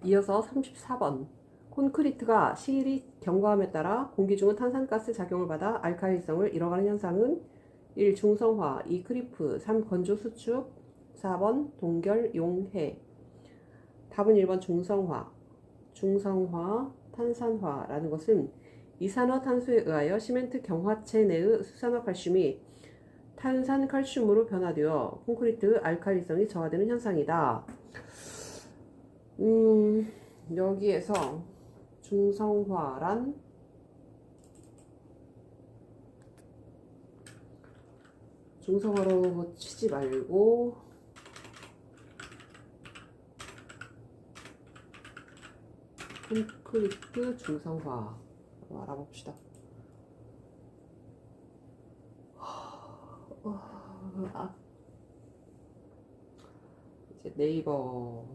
이어서 34번. 콘크리트가 실이 경과함에 따라 공기 중의 탄산가스 작용을 받아 알칼리성을 잃어가는 현상은 1. 중성화, 2. 크리프, 3. 건조 수축, 4번 동결, 용해. 답은 1번 중성화. 중성화, 탄산화라는 것은 이산화탄소에 의하여 시멘트 경화체 내의 수산화칼슘이 탄산칼슘으로 변화되어 콘크리트 알칼리성이 저하되는 현상이다. 여기에서 중성화란 중성화로 치지 말고 콘크리트 중성화 알아봅시다. 이제 네이버에서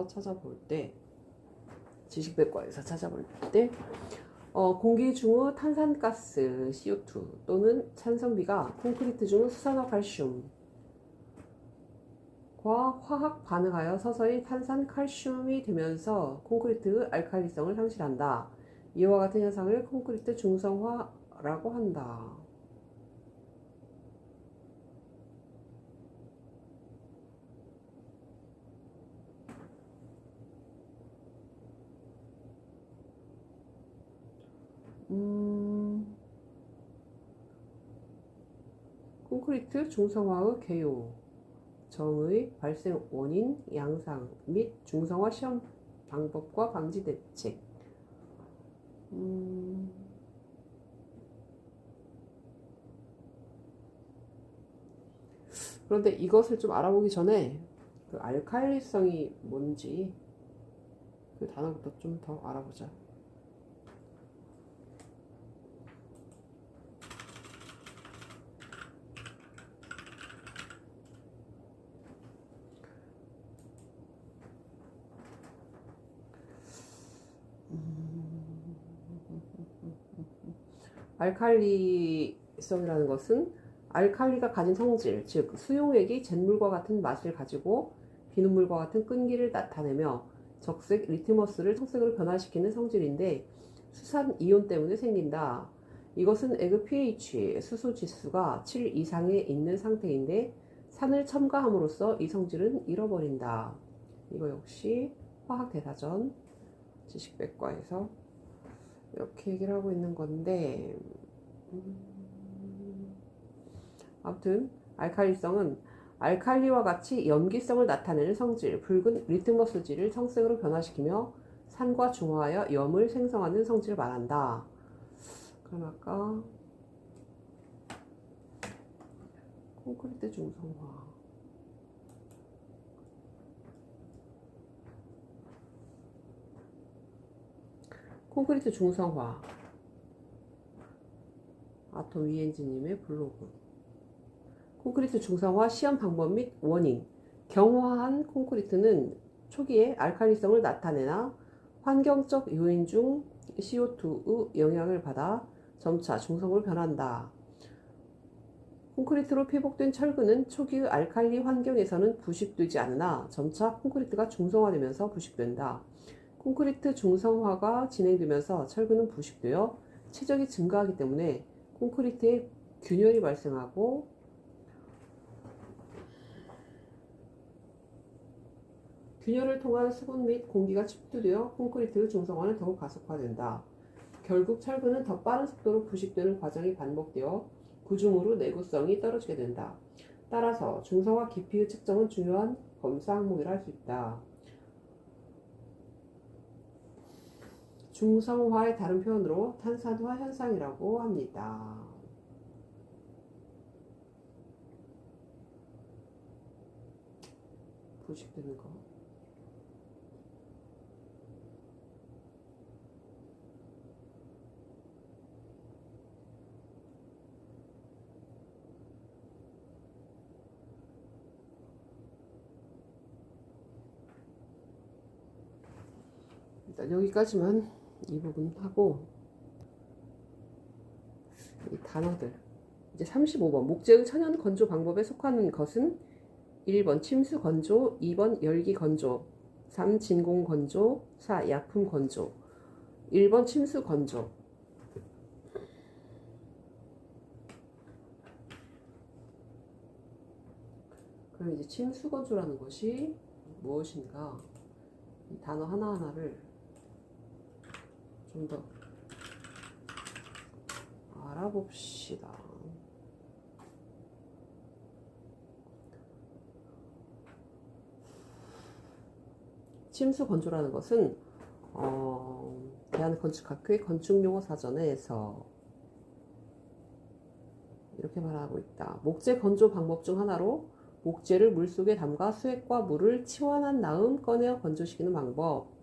찾아볼 때 지식백과에서 찾아볼 때 공기 중의 탄산가스 CO2 또는 찬성비가 콘크리트 중 수산화칼슘과 화학 반응하여 서서히 탄산칼슘이 되면서 콘크리트 알칼리성을 상실한다. 이와 같은 현상을 콘크리트 중성화라고 한다. 콘크리트 중성화의 개요, 정의, 발생 원인, 양상 및 중성화 시험 방법과 방지 대책. 그런데 이것을 좀 알아보기 전에 그 알칼리성이 뭔지 그 단어부터 좀 더 알아보자. 알칼리성이라는 것은 알칼리가 가진 성질, 즉 수용액이 잿물과 같은 맛을 가지고 비눗물과 같은 끈기를 나타내며 적색 리트머스를 청색으로 변화시키는 성질인데 수산 이온 때문에 생긴다. 이것은 액의 pH, 수소 지수가 7 이상에 있는 상태인데 산을 첨가함으로써 이 성질은 잃어버린다. 이거 역시 화학대사전 지식백과에서 이렇게 얘기를 하고 있는 건데, 아무튼 알칼리성은 알칼리와 같이 염기성을 나타내는 성질, 붉은 리트머스질을 청색으로 변화시키며 산과 중화하여 염을 생성하는 성질을 말한다. 그럼 아까 콘크리트 중성화, 콘크리트 중성화, 아톰 위엔지님의 블로그. 콘크리트 중성화 시험 방법 및 원인. 경화한 콘크리트는 초기에 알칼리성을 나타내나 환경적 요인 중 CO2의 영향을 받아 점차 중성으로 변한다. 콘크리트로 피복된 철근은 초기의 알칼리 환경에서는 부식되지 않으나 점차 콘크리트가 중성화되면서 부식된다. 콘크리트 중성화가 진행되면서 철근은 부식되어 체적이 증가하기 때문에 콘크리트에 균열이 발생하고 균열을 통한 수분 및 공기가 침투되어 콘크리트 중성화는 더욱 가속화된다. 결국 철근은 더 빠른 속도로 부식되는 과정이 반복되어 구조물의 내구성이 떨어지게 된다. 따라서 중성화 깊이의 측정은 중요한 검사 항목이라 할 수 있다. 중성화의 다른 표현으로 탄산화 현상이라고 합니다. 부식되는 거. 일단 여기까지만 이 부분 하고, 이 단어들. 이제 35번. 목재의 천연 건조 방법에 속하는 것은 1번 침수 건조, 2번 열기 건조, 3 진공 건조, 4 약품 건조. 1번 침수 건조. 그럼 이제 침수 건조라는 것이 무엇인가? 이 단어 하나하나를 좀 더 알아봅시다. 침수 건조라는 것은 대한건축학회 건축용어 사전에서 이렇게 말하고 있다. 목재 건조 방법 중 하나로 목재를 물속에 담가 수액과 물을 치환한 다음 꺼내어 건조시키는 방법.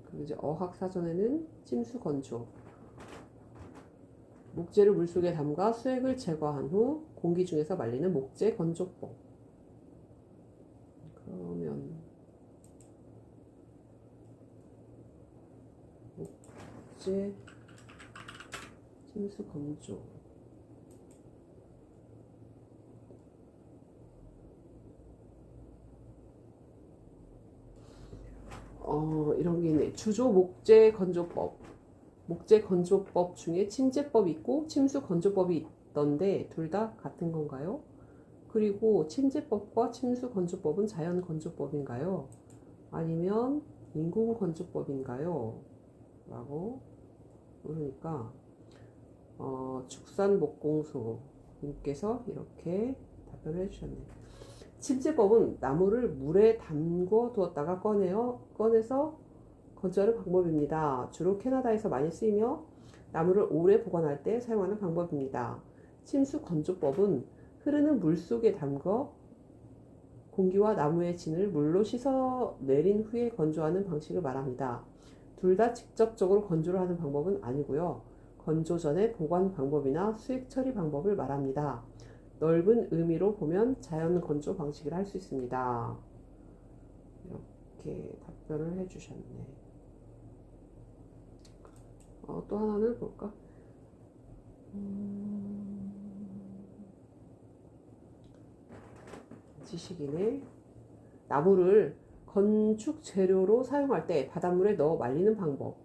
그리고 이제 어학사전에는 침수 건조. 목재를 물속에 담가 수액을 제거한 후 공기 중에서 말리는 목재 건조법. 그러면 목재 침수 건조. 이런 게 있네. 주조 목재 건조법. 목재 건조법 중에 침제법이 있고 침수 건조법이 있던데 둘 다 같은 건가요? 그리고 침제법과 침수 건조법은 자연 건조법인가요? 아니면 인공 건조법인가요? 라고 물으니까 축산목공소 님께서 이렇게 답변을 해주셨네요. 침제법은 나무를 물에 담궈 두었다가 꺼내서 건조하는 방법입니다. 주로 캐나다에서 많이 쓰이며 나무를 오래 보관할 때 사용하는 방법입니다. 침수 건조법은 흐르는 물 속에 담궈 공기와 나무의 진을 물로 씻어 내린 후에 건조하는 방식을 말합니다. 둘 다 직접적으로 건조를 하는 방법은 아니고요. 건조 전의 보관 방법이나 수액 처리 방법을 말합니다. 넓은 의미로 보면 자연 건조 방식이라 할 수 있습니다. 이렇게 답변을 해주셨네. 또 하나는 볼까? 지식이네. 나무를 건축 재료로 사용할 때 바닷물에 넣어 말리는 방법.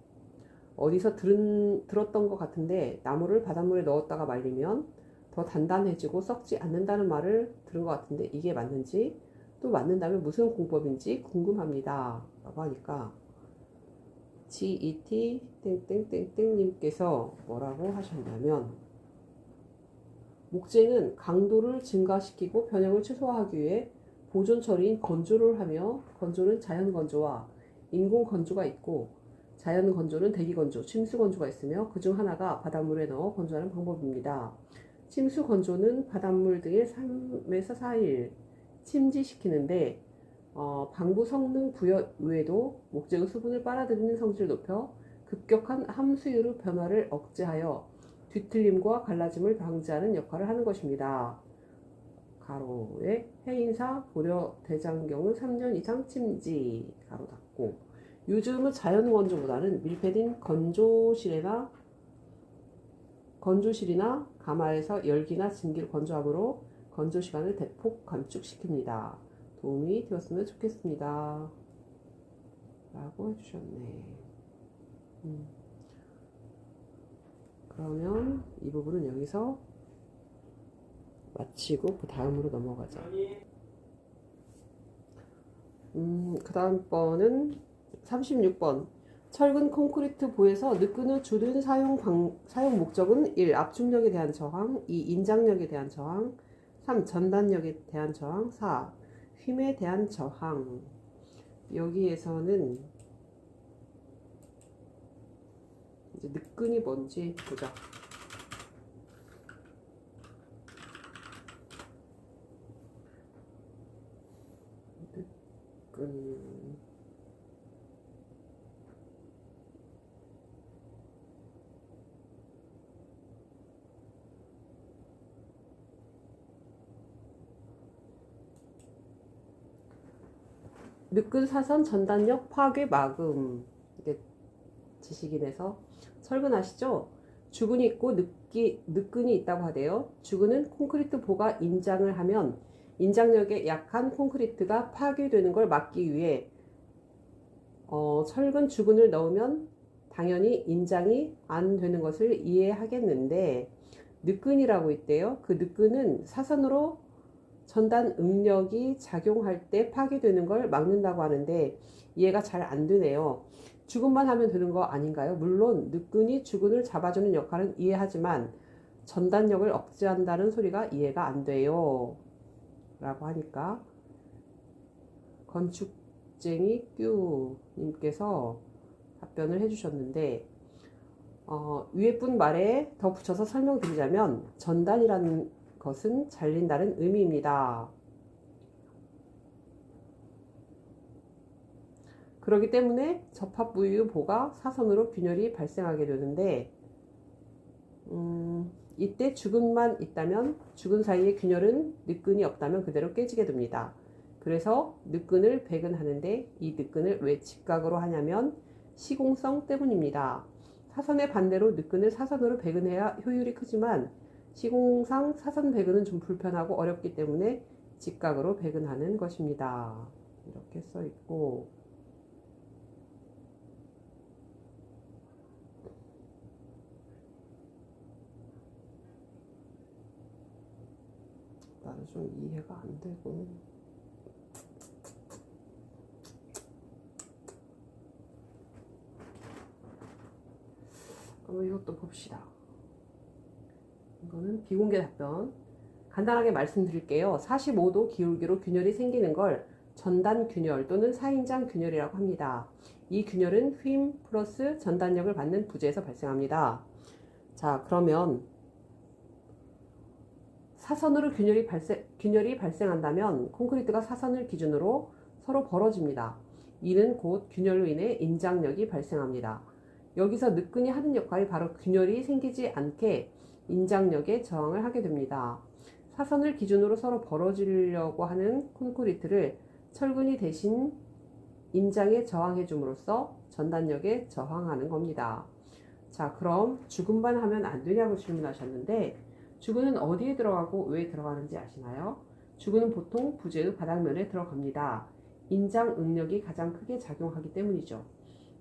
어디서 들었던 것 같은데 나무를 바닷물에 넣었다가 말리면 더 단단해지고 썩지 않는다는 말을 들은 것 같은데 이게 맞는지 또 맞는다면 무슨 공법인지 궁금합니다. 라고 하니까 GET 님께서 뭐라고 하셨냐면 목재는 강도를 증가시키고 변형을 최소화하기 위해 보존 처리인 건조를 하며 건조는 자연 건조와 인공 건조가 있고 자연 건조는 대기 건조, 침수 건조가 있으며 그중 하나가 바닷물에 넣어 건조하는 방법입니다. 침수 건조는 바닷물 등에 3에서 4일 침지시키는데 방부 성능 부여 외에도 목재의 수분을 빨아들이는 성질을 높여 급격한 함수율의 변화를 억제하여 뒤틀림과 갈라짐을 방지하는 역할을 하는 것입니다. 가로에 해인사 고려 대장경은 3년 이상 침지 가로 닫고 요즘은 자연 건조보다는 밀폐된 건조실이나 가마에서 열기나 증기를 건조함으로 건조 시간을 대폭 감축시킵니다. 도움이 되었으면 좋겠습니다. 라고 해주셨네. 그러면 이 부분은 여기서 마치고 그 다음으로 넘어가자. 그 다음 번은 36번. 철근 콘크리트 보에서 느끼는 주된 사용 목적은 1. 압축력에 대한 저항, 2. 인장력에 대한 저항, 3. 전단력에 대한 저항, 4. 휨에 대한 저항. 여기에서는 이제 느끈이 뭔지 보자. 느끈. 느끈 사선 전단력 파괴 막음. 이게 지식인에서 철근 아시죠? 주근이 있고 느끈이 있다고 하대요. 주근은 콘크리트 보가 인장을 하면 인장력에 약한 콘크리트가 파괴되는 걸 막기 위해 철근 주근을 넣으면 당연히 인장이 안 되는 것을 이해하겠는데 느끈이라고 있대요. 그 느끈은 사선으로 전단 응력이 작용할 때 파괴되는 걸 막는다고 하는데 이해가 잘 안 되네요. 주근만 하면 되는 거 아닌가요? 물론 느끈이 주근을 잡아주는 역할은 이해하지만 전단력을 억제한다는 소리가 이해가 안 돼요. 라고 하니까 건축쟁이 뀨님께서 답변을 해주셨는데 위에 분 말에 더 붙여서 설명드리자면 전단이라는 것은 잘린다는 의미입니다. 그렇기 때문에 접합 부위의 보가 사선으로 균열이 발생하게 되는데 이때 주근만 있다면 주근 사이의 균열은 느끈이 없다면 그대로 깨지게 됩니다. 그래서 느끈을 배근하는데 이 느끈을 왜 직각으로 하냐면 시공성 때문입니다. 사선의 반대로 느끈을 사선으로 배근해야 효율이 크지만 시공상 사선 배근은 좀 불편하고 어렵기 때문에 직각으로 배근하는 것입니다. 이렇게 써 있고 나는 좀 이해가 안 되고 그럼 이것도 봅시다. 이거는 비공개 답변. 간단하게 말씀드릴게요. 45도 기울기로 균열이 생기는 걸 전단 균열 또는 사인장 균열이라고 합니다. 이 균열은 휨 플러스 전단력을 받는 부재에서 발생합니다. 자, 그러면 사선으로 균열이 발생한다면 콘크리트가 사선을 기준으로 서로 벌어집니다. 이는 곧 균열로 인해 인장력이 발생합니다. 여기서 느끈이 하는 역할이 바로 균열이 생기지 않게 인장력에 저항을 하게 됩니다. 사선을 기준으로 서로 벌어지려고 하는 콘크리트를 철근이 대신 인장에 저항해 줌으로써 전단력에 저항하는 겁니다. 자, 그럼 주근만 하면 안 되냐고 질문하셨는데 주근은 어디에 들어가고 왜 들어가는지 아시나요? 주근은 보통 부재의 바닥면에 들어갑니다. 인장 응력이 가장 크게 작용하기 때문이죠.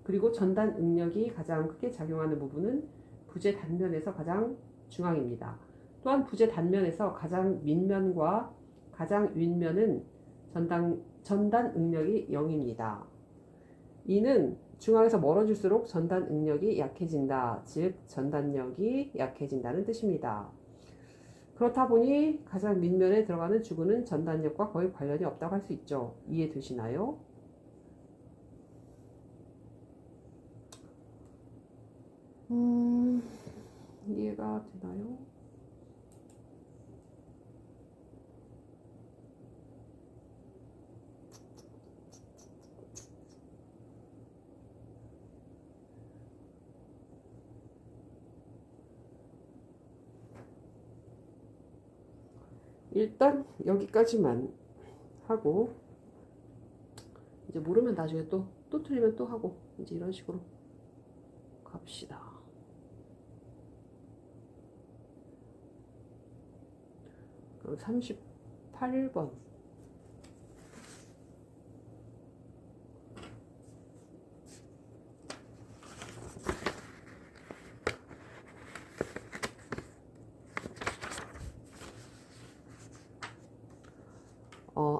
그리고 전단 응력이 가장 크게 작용하는 부분은 부재 단면에서 가장 중앙입니다. 또한 부재 단면에서 가장 밑면과 가장 윗면은 전단 응력이 0입니다. 이는 중앙에서 멀어질수록 전단 응력이 약해진다. 즉 전단력이 약해진다는 뜻입니다. 그렇다 보니 가장 밑면에 들어가는 주근은 전단력과 거의 관련이 없다고 할 수 있죠. 이해되시나요? 이해가 되나요? 일단 여기까지만 하고 이제 모르면 나중에 또 틀리면 또 하고 이제 이런 식으로 갑시다. 그럼 38번.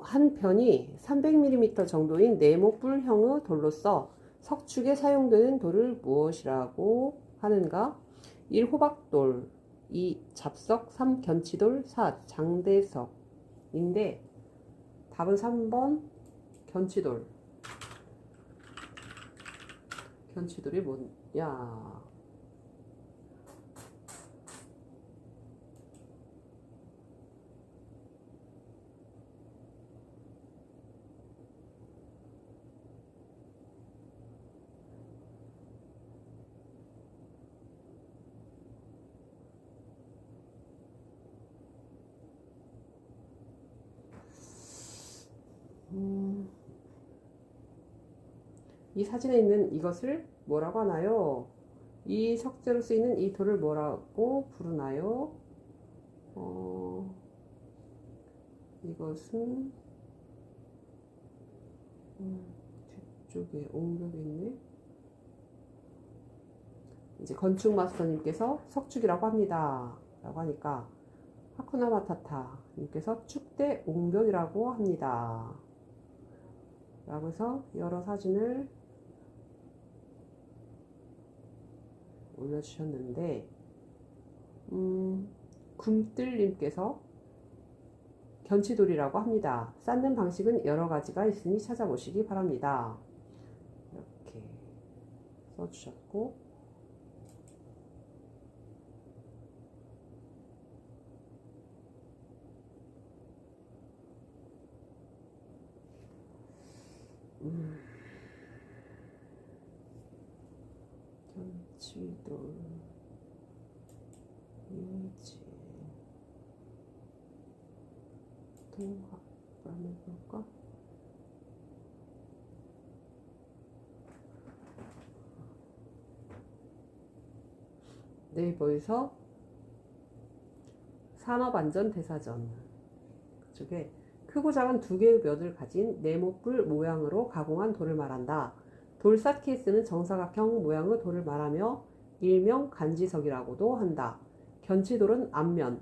한 편이 300mm 정도인 네모뿔형의 돌로서 석축에 사용되는 돌을 무엇이라고 하는가? 1. 호박돌, 2. 잡석, 3. 견치돌, 4. 장대석인데 답은 3번 견치돌. 견치돌이 뭐냐? 이 사진에 있는 이것을 뭐라고 하나요? 이 석재로 쓰이는 이 돌을 뭐라고 부르나요? 이것은 뒤쪽에 옹벽이 있네. 이제 건축 마스터님께서 석축이라고 합니다. 라고 하니까 하쿠나 마타타 님께서 축대 옹벽이라고 합니다. 라고 해서 여러 사진을 올려주셨는데 굼뜰님께서 견치돌이라고 합니다. 쌓는 방식은 여러 가지가 있으니 찾아보시기 바랍니다. 이렇게 써주셨고 견치돌 이미지 통합 한번 볼까? 네이버에서 산업안전대사전 그쪽에 크고 작은 두 개의 면을 가진 네모뿔 모양으로 가공한 돌을 말한다. 돌삿 케이스는 정사각형 모양의 돌을 말하며 일명 간지석이라고도 한다. 견치돌은 앞면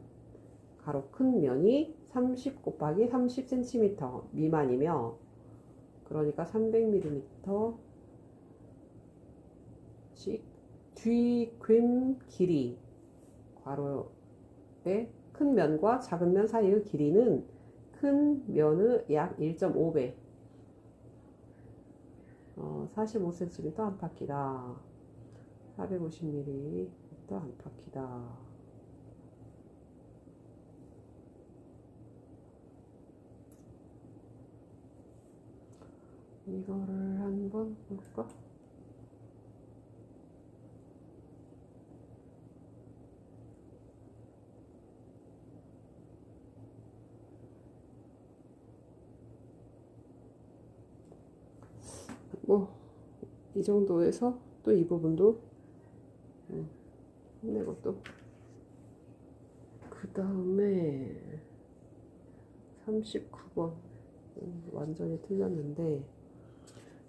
가로 큰 면이 30 곱하기 30cm 미만이며 그러니까 300mm씩 뒤괸 길이 괄호의 큰 면과 작은 면 사이의 길이는 큰 면의 약 1.5배 45cm 안팎이다. 450mm 안팎이다. 이거를 한번 볼까? 이 정도에서 또 이 부분도 끝내고 또 그 다음에 39번 완전히 틀렸는데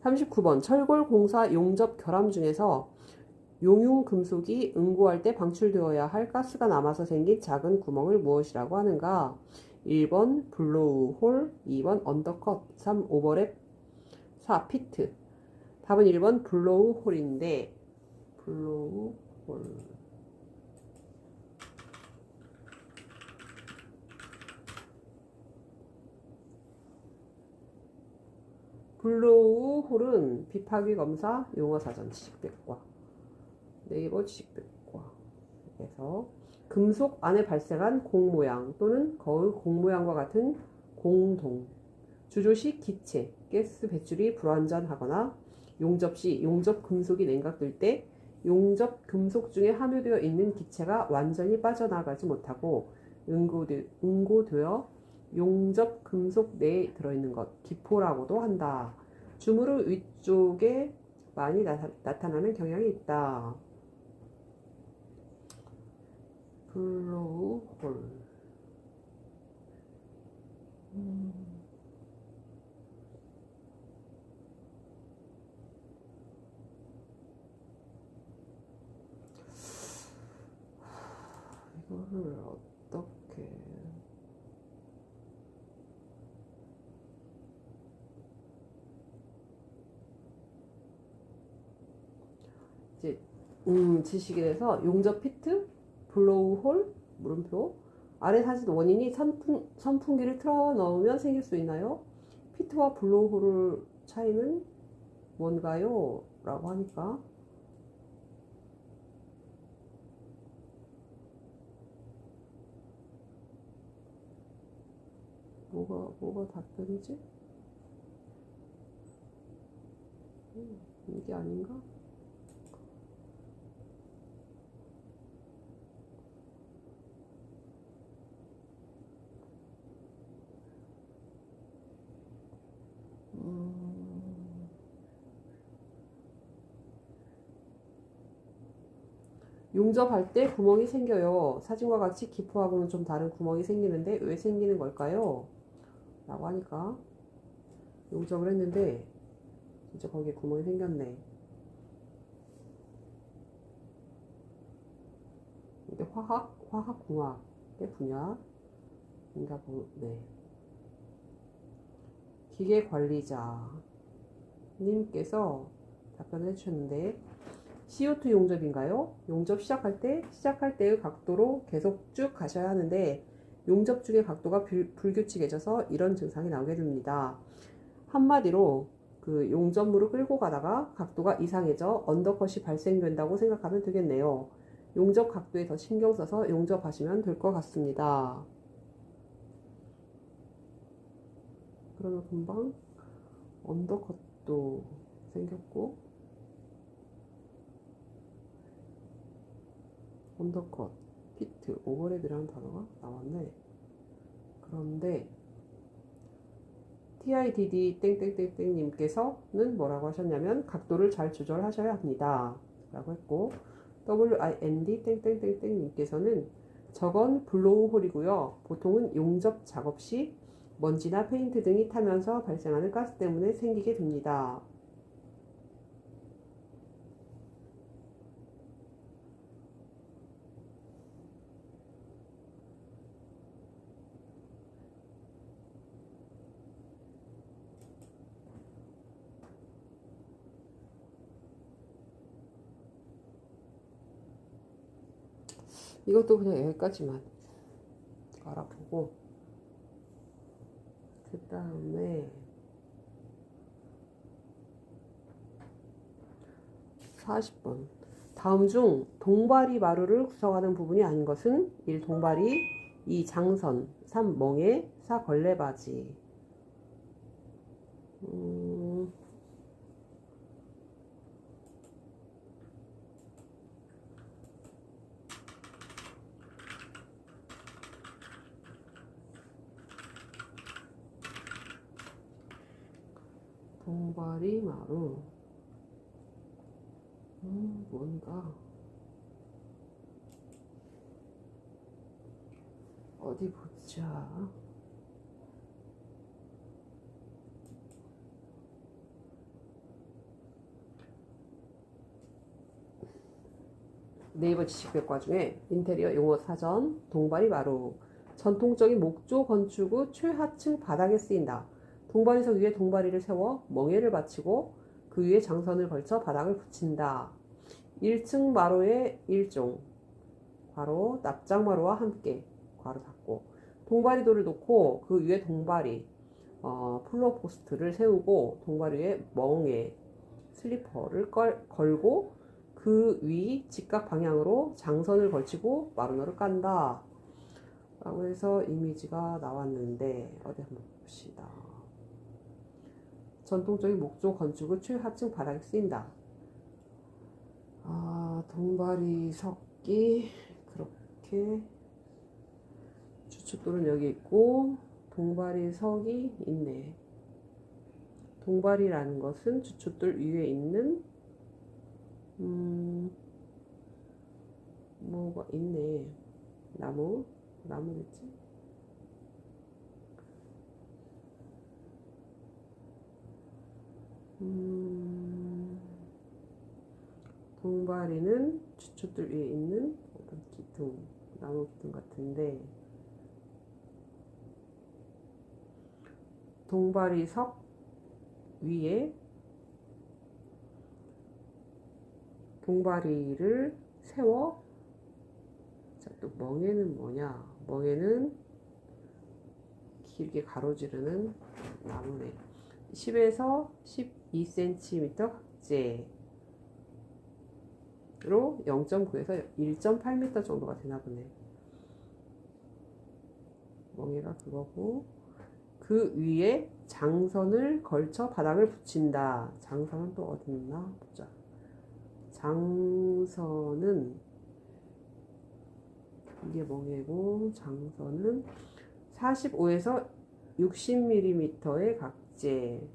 39번 철골공사 용접 결함 중에서 용융금속이 응고할 때 방출되어야 할 가스가 남아서 생긴 작은 구멍을 무엇이라고 하는가? 1번 블로우 홀, 2번 언더컷, 3 오버랩, 4 피트. 답은 1번 블로우 홀인데 블로우 홀. 블로우 홀은 비파기 검사 용어사전 지식백과 네이버 지식백과에서 금속 안에 발생한 공 모양 또는 거의 공 모양과 같은 공동 주조시 기체 가스 배출이 불완전하거나 용접 시 용접 금속이 냉각될 때 용접 금속 중에 함유되어 있는 기체가 완전히 빠져나가지 못하고 응고되어 용접 금속 내에 들어있는 것 기포라고도 한다. 주물의 위쪽에 많이 나타나는 경향이 있다. 블로우 홀. 이거를 어떻게 이제 지식인에서 용접 피트, 블로우 홀, 물음표 아래 사진 원인이 선풍기를 틀어 넣으면 생길 수 있나요? 피트와 블로우 홀의 차이는 뭔가요? 라고 하니까 뭐가 답변이지? 이게 아닌가? 용접할 때 구멍이 생겨요. 사진과 같이 기포하고는 좀 다른 구멍이 생기는데 왜 생기는 걸까요? 라고 하니까 용접을 했는데 진짜 거기에 구멍이 생겼네. 이게 화학공학의 분야인가 보네. 기계관리자 님께서 답변을 해주셨는데 CO2 용접인가요? 용접 시작할 때의 각도로 계속 쭉 가셔야 하는데 용접 중의 각도가 불규칙해져서 이런 증상이 나오게 됩니다. 한마디로 그 용접물을 끌고 가다가 각도가 이상해져 언더컷이 발생된다고 생각하면 되겠네요. 용접 각도에 더 신경 써서 용접하시면 될 것 같습니다. 그러면 금방 언더컷도 생겼고 언더컷, 피트, 오버랩이라는 단어가 나왔네. 그런데 TIDD 땡땡땡땡 님께서는 뭐라고 하셨냐면 각도를 잘 조절하셔야 합니다 라고 했고 WIND 땡땡땡땡 님께서는 저건 블로우 홀이고요. 보통은 용접 작업 시 먼지나 페인트 등이 타면서 발생하는 가스 때문에 생기게 됩니다. 이것도 그냥 여기까지만 알아보고 그 다음에 40번 다음 중 동바리 마루를 구성하는 부분이 아닌 것은 1. 동바리 2. 장선 3. 멍에 4. 걸레바지 동바리 마루 뭔가 어디 보자. 네이버 지식백과 중에 인테리어 용어 사전 동바리 마루 전통적인 목조 건축 후 최하층 바닥에 쓰인다. 동바리석 위에 동바리를 세워 멍에를 받치고 그 위에 장선을 걸쳐 바닥을 붙인다. 1층 마루의 일종 괄호 납작마루와 함께 괄호 닫고 동바리돌을 놓고 그 위에 동바리 플로어 포스트를 세우고 동바리 위에 멍에 슬리퍼를 걸고 그 위 직각 방향으로 장선을 걸치고 마루너를 깐다 라고 해서 이미지가 나왔는데 어디 한번 봅시다. 전통적인 목조 건축을 최하층 바닥에 쓰인다. 동바리 석기 그렇게 주춧돌은 여기 있고 동바리 석이 있네. 동바리라는 것은 주춧돌 위에 있는 뭐가 있네. 나무겠지? 동바리는 주춧돌 위에 있는 어떤 기둥, 나무 기둥 같은데 동바리석 위에 동바리를 세워 자, 또 멍에는 뭐냐? 멍에는 길게 가로지르는 나무네. 10에서 12cm 각재로 0.9에서 1.8m 정도가 되나 보네. 멍에가 그거고 그 위에 장선을 걸쳐 바닥을 붙인다. 장선은 또 어디 있나 보자. 장선은 이게 멍에고 장선은 45에서 60mm의 각재.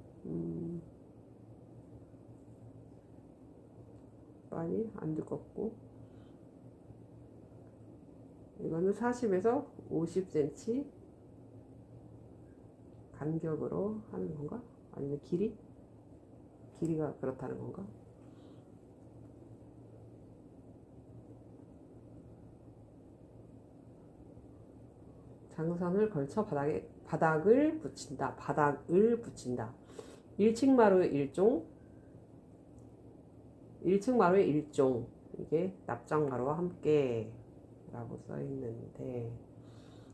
많이 안 두껍고 이거는 40에서 50cm 간격으로 하는 건가? 아니면 길이가 그렇다는 건가? 장선을 걸쳐 바닥을 붙인다. 1층 마루의 1종. 이게 납작마루와 함께 라고 써 있는데,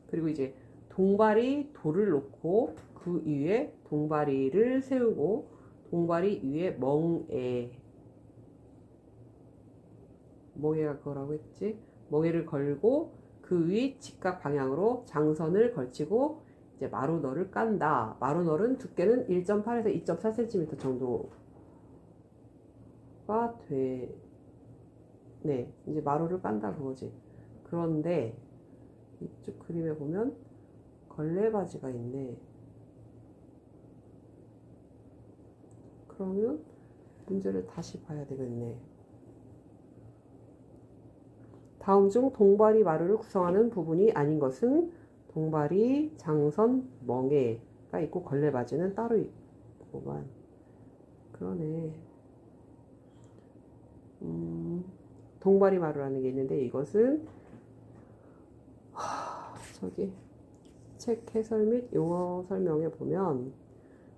그리고 이제 동발이 돌을 놓고 그 위에 동발이를 세우고 동발이 위에 멍에가 그거라고 했지? 멍에를 걸고 그 위 직각 방향으로 장선을 걸치고 이제 마루너를 깐다. 마루너는 두께는 1.8에서 2.4cm 정도가 네, 이제 마루를 깐다 그거지. 그런데 이쪽 그림에 보면 걸레바지가 있네. 그러면 문제를 다시 봐야 되겠네. 다음 중 동발이 마루를 구성하는 부분이 아닌 것은 동발이, 장선, 멍에가 있고 걸레바지는 따로 있고만. 그러네. 동발이 마루라는 게 있는데 이것은 저기 책 해설 및 용어 설명에 보면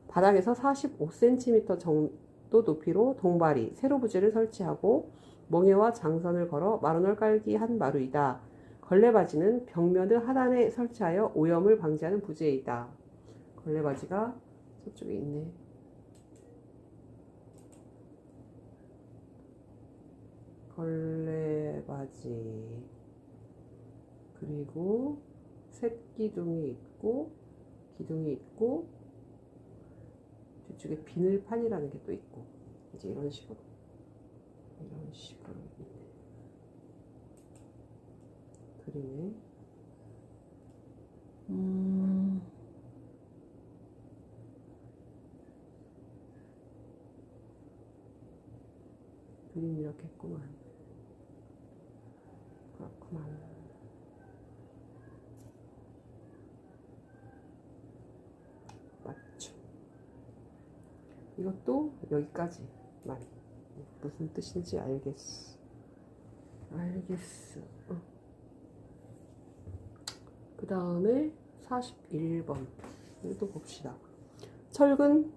바닥에서 45cm 정도 높이로 동발이, 세로 부지를 설치하고 멍에와 장선을 걸어 마루널 깔기 한 마루이다. 걸레바지는 벽면을 하단에 설치하여 오염을 방지하는 부지에 있다. 걸레바지가 저쪽에 있네. 걸레바지. 그리고 셋기둥이 있고 기둥이 있고 뒤쪽에 비늘판이라는 게 또 있고 이제 이런 식으로 그리네. 그림 이렇게 했구만. 그렇구만. 맞죠. 이것도 여기까지만. 무슨 뜻인지 알겠어. 그 다음에 41번. 이것도 봅시다. 철근이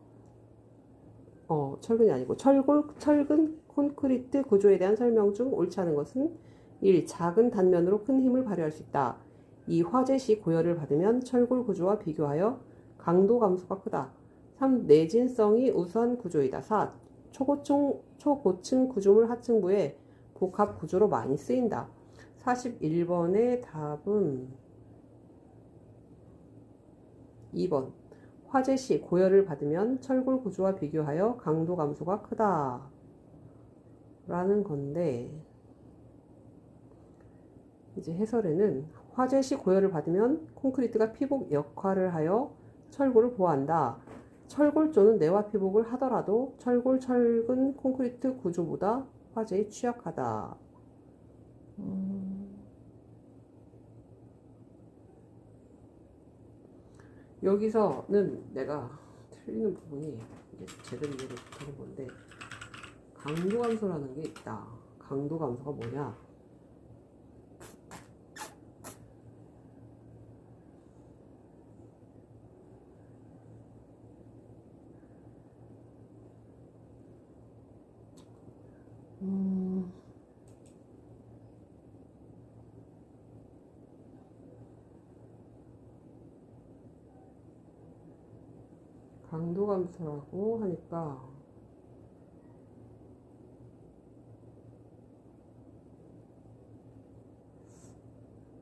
아니고 철근 콘크리트 구조에 대한 설명 중 옳지 않은 것은 1. 작은 단면으로 큰 힘을 발휘할 수 있다. 2. 화재 시 고열을 받으면 철골 구조와 비교하여 강도 감소가 크다. 3. 내진성이 우수한 구조이다. 4. 초고층 구조물 하층부에 복합 구조로 많이 쓰인다. 41번의 답은 2번. 화재 시 고열을 받으면 철골 구조와 비교하여 강도 감소가 크다. 라는 건데, 이제 해설에는 화재 시 고열을 받으면 콘크리트가 피복 역할을 하여 철골을 보호한다. 철골조는 내화 피복을 하더라도 철근 콘크리트 구조보다 화재에 취약하다. 여기서는 내가 틀리는 부분이 이제 제대로 이해를 못하는 건데, 강도 감소라는 게 있다. 강도 감소가 뭐냐? 강도 감소라고 하니까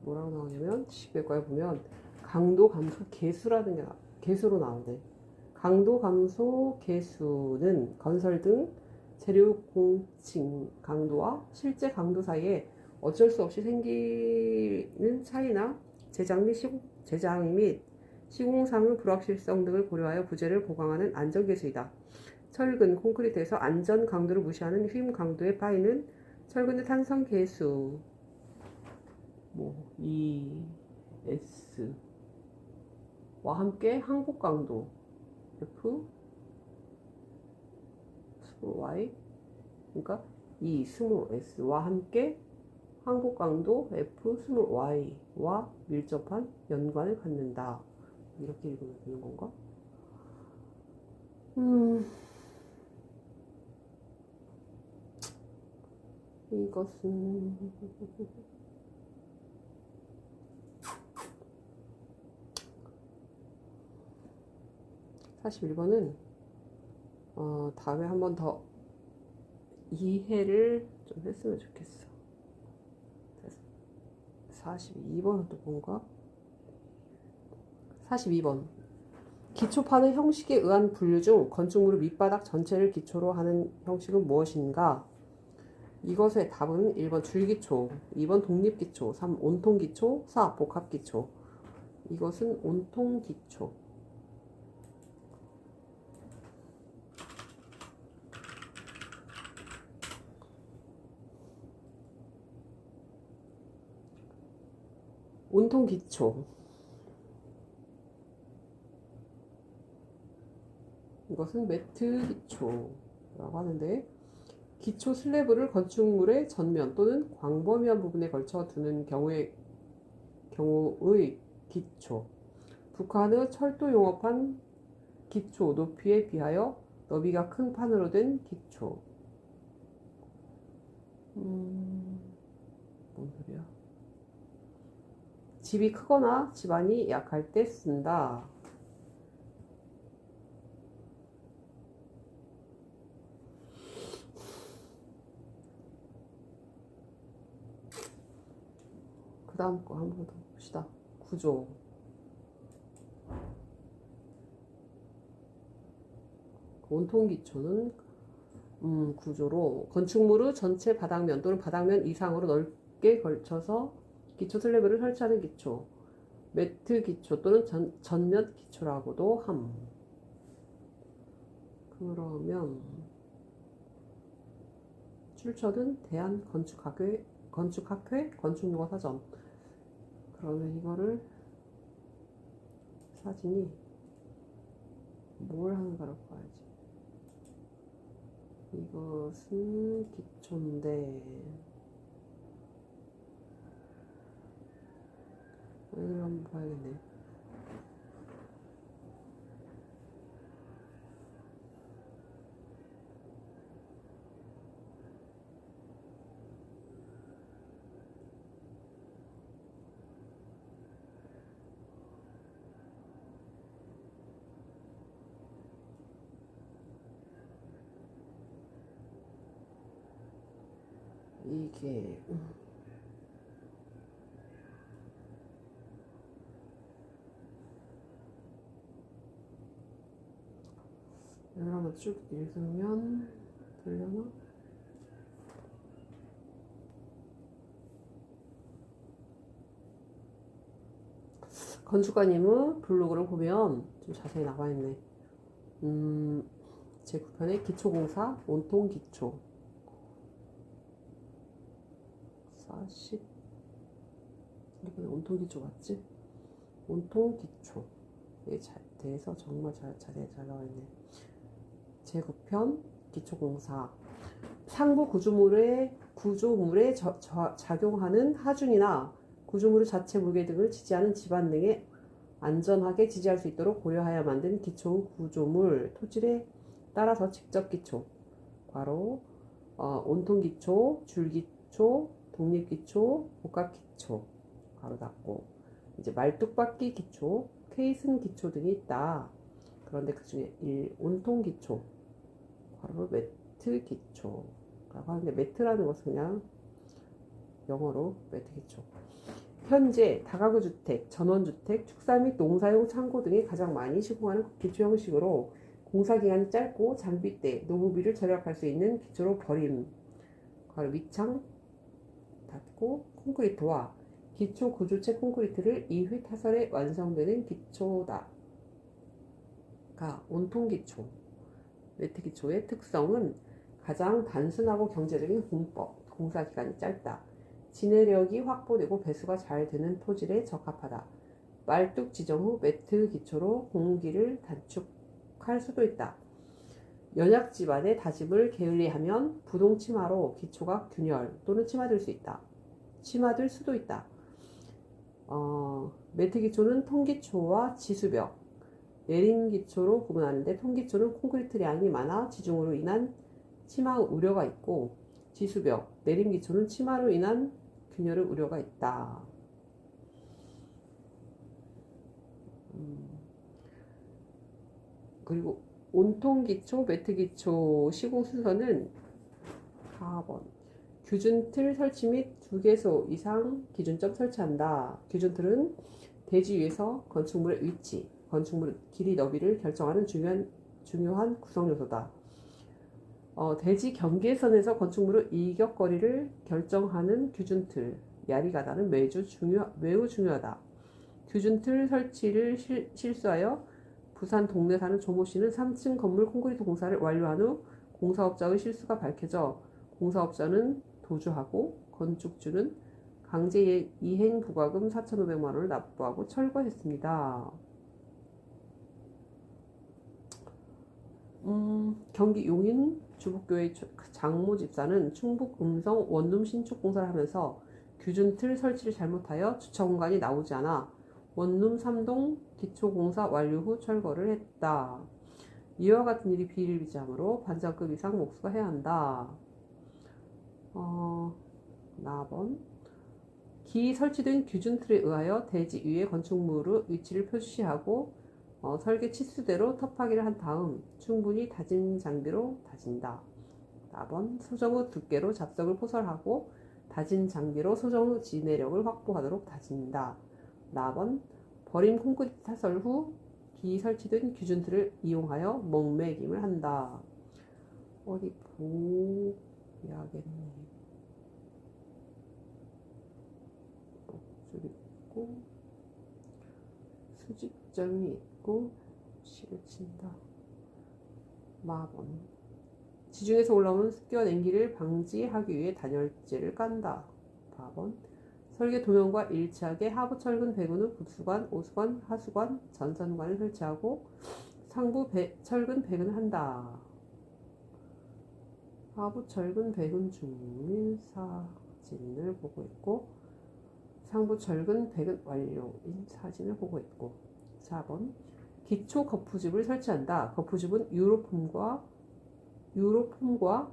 뭐라고 나오냐면 지식백과에 보면 강도 감소 계수라는 게 계수로 나오네. 강도 감소 계수는 건설 등 재료 공칭 강도와 실제 강도 사이에 어쩔 수 없이 생기는 차이나 제작 및 시공상의 불확실성 등을 고려하여 부재를 보강하는 안전계수이다. 철근, 콘크리트에서 안전 강도를 무시하는 휨 강도의 파이는 철근의 탄성 계수 뭐 ES와 함께 항복 강도 F 스몰 y, 그러니까 E 스몰 s와 함께 항복 강도 F 스몰 y와 밀접한 연관을 갖는다. 이렇게 읽으면 되는 건가? 이것은 41번은 다음에 한 번 더 이해를 좀 했으면 좋겠어. 42번은 또 뭔가? 42번. 기초파는 형식에 의한 분류 중 건축물의 밑바닥 전체를 기초로 하는 형식은 무엇인가? 이것의 답은 1번 줄기초, 2번 독립기초, 3 온통기초, 4 복합기초. 이것은 온통기초. 온통기초. 이것은 매트기초라고 하는데, 기초 슬래브를 건축물의 전면 또는 광범위한 부분에 걸쳐 두는 경우의 기초. 북한의 철도 용접한 기초 높이에 비하여 너비가 큰 판으로 된 기초. 뭔 소리야? 집이 크거나 집안이 약할 때 쓴다. 그 다음 거 한번 더 봅시다. 구조. 온통기초는 구조로 건축물의 전체 바닥면 또는 바닥면 이상으로 넓게 걸쳐서 기초 슬래브를 설치하는 기초. 매트 기초 또는 전면 기초라고도 함. 그러면 출처는 대한건축학회 건축용어 사전. 그러면 이거를 사진이 뭘 하는가를 봐야지. 이것은 기초인데 여기를 한번 봐야겠네. 이게 여기를 한번 쭉 읽으면 되려나? 건축가님의 블로그를 보면 좀 자세히 나와있네. 제9편의 기초공사 온통기초 40 이번에 온통기초 맞지? 온통기초에 대해서 정말 자세히 잘 나와있네. 제9편 기초공사 상부 구조물에 작용하는 하중이나 구조물의 자체 무게 등을 지지하는 지반 등에 안전하게 지지할 수 있도록 고려하여 만든 기초 구조물 토질에 따라서 직접 기초 괄호 온통기초, 줄기초, 독립기초, 복합기초 괄호 닫고 이제 말뚝박기 기초, 케이슨 기초 등이 있다. 그런데 그 중에 1 온통기초 괄호 매트 기초라고 하는데 매트라는 것은 그냥 영어로 매트 기초. 현재 다가구 주택, 전원주택, 축사 및 농사용 창고 등이 가장 많이 시공하는 기초 형식으로 공사 기간이 짧고 장비 때 노후비를 절약할 수 있는 기초로 버림. 밑창 닫고 콘크리트와 기초 구조체 콘크리트를 2회 타설에 완성되는 기초다. 가 온통기초. 매트기초의 특성은 가장 단순하고 경제적인 공법, 공사 기간이 짧다. 지내력이 확보되고 배수가 잘 되는 토질에 적합하다. 말뚝 지정 후 매트 기초로 공기를 단축할 수도 있다. 연약 집안의 다짐을 게을리하면 부동 치마로 기초가 균열 또는 침하될 수도 있다. 매트 기초는 통기초와 지수벽, 내림 기초로 구분하는데 통기초는 콘크리트량이 많아 지중으로 인한 침하 우려가 있고 지수벽, 내림 기초는 침하로 인한 균열의 우려가 있다. 그리고 온통 기초, 매트 기초 시공 순서는 4번. 규준 틀 설치 및 2개소 이상 기준점 설치한다. 규준 틀은 대지 위에서 건축물의 위치, 건축물 길이 너비를 결정하는 중요한 구성 요소다. 대지 경계선에서 건축물의 이격거리를 결정하는 규준 틀, 야리가다는 매우 중요하다. 규준 틀 설치를 실수하여 부산 동네 사는 조모 씨는 3층 건물 콘크리트 공사를 완료한 후 공사업자의 실수가 밝혀져 공사업자는 도주하고 건축주는 강제 이행 부과금 4,500만 원을 납부하고 철거했습니다. 경기 용인 주북교회 장모 집사는 충북 음성 원룸 신축 공사를 하면서 규준 틀 설치를 잘못하여 주차 공간이 나오지 않아 원룸 3동 기초공사 완료 후 철거를 했다. 이와 같은 일이 비일비재하므로 반장급 이상 목수가 해야 한다. 나번 기 설치된 규준 틀에 의하여 대지 위에 건축물의 위치를 표시하고 설계 치수대로 터파기를 한 다음 충분히 다진 장비로 다진다. 나번 소정의 두께로 잡석을 포설하고 다진 장비로 소정의 지내력을 확보하도록 다진다. 나번 버림 콘크리트 타설 후 기 설치된 규준 틀을 이용하여 목매김을 한다. 어디 보야겠네. 목줄 있고 수직점이 있고 실을 친다. 마번 지중에서 올라오는 습기와 냉기를 방지하기 위해 단열재를 깐다. 4번 설계 도면과 일치하게 하부 철근 배근의 급수관, 오수관, 하수관, 전선관을 설치하고 상부 철근 배근을 한다. 하부 철근 배근 중인 사진을 보고 있고 상부 철근 배근 완료인 사진을 보고 있고 4번 기초 거푸집을 설치한다. 거푸집은 유로폼과